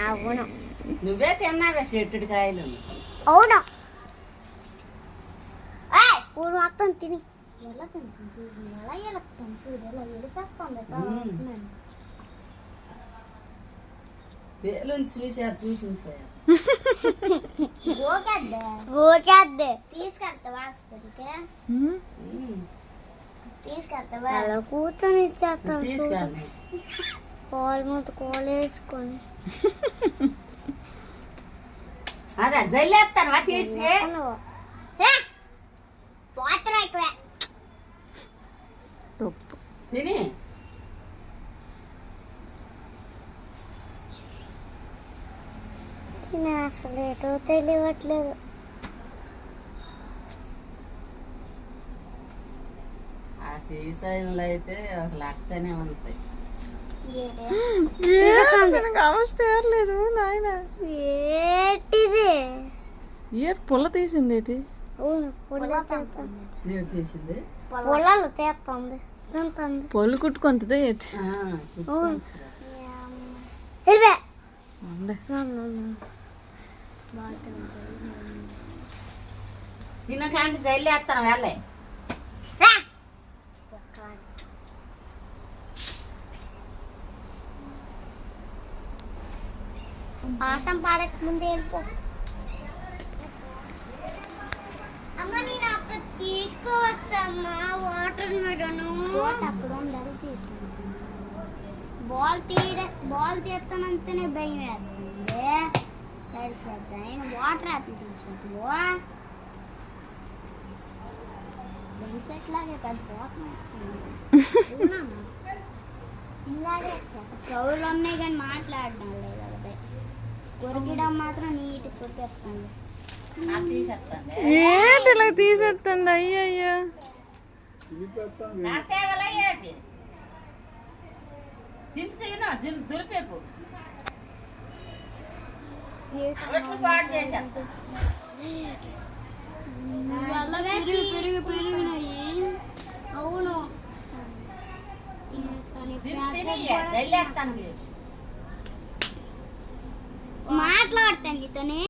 అవును, నువ్వే తిన్నావే చెట్టుడి కాయలు. అవును. ఊరు మొత్తం తిని ఎలా తింటాను చూసి, ఎలా ఎలుపుతాను చూడు, ఎలా ఎలిపేస్తాను. పేలుని చూసారు చూపించారు. గోకేద్దే తీసుకెళ్తావా హాస్పిటల్కి? తీసుకెళ్తావా? అలా కూర్చొని ఇచ్చేస్తాను. తీసుకెళ్ళి కోళ్ళు మూత కోళ్ళు వేసుకొని అదే జల్లేస్తాను తీసి పోతరా ఎక్కువే తిని. తినే అసలు ఏటో తెలియట్లేదు. ఆ శ్రీశైలంలో అయితే 1,00,000 ఉంటాయి. లేదు నాయన, ఏంటిది? పుల్ల తీసింది ఏంటి? తీసింది పొలాలు తీస్తుంది, పొల్లు కుట్టుకుంటుంది ఏంటి? తినకంటే జల్లేస్తాను వెళ్ళే. పాఠం పాడక ముందే వెళ్ళిపో. అమ్మ నేను అక్కడ తీసుకోవచ్చమ్మా వాటర్ మెడన్. అక్కడ ఉండాలి తీసుకుంటాను. బాల్ తీస్తానంటేనే భయం వేస్తుంది. సరిసేద్దా నేను వాటర్ యాపిల్ తీసుకుంటావు. బెంచెట్ లాగే కాదు, పోతాను ఇలాగే చౌలు ఉన్నాయి కానీ మాట్లాడడం లేదు. అదే కొరికిడం మాత్రం నీటి కొరికేస్తాను. ఏంటి ఇలా తీసేస్తుంది? అయ్యయ్యా దురిపేపు పాడు చేసేస్తా. పెరిగినాయి. అవును, మాట్లాడతాను నీతోనే.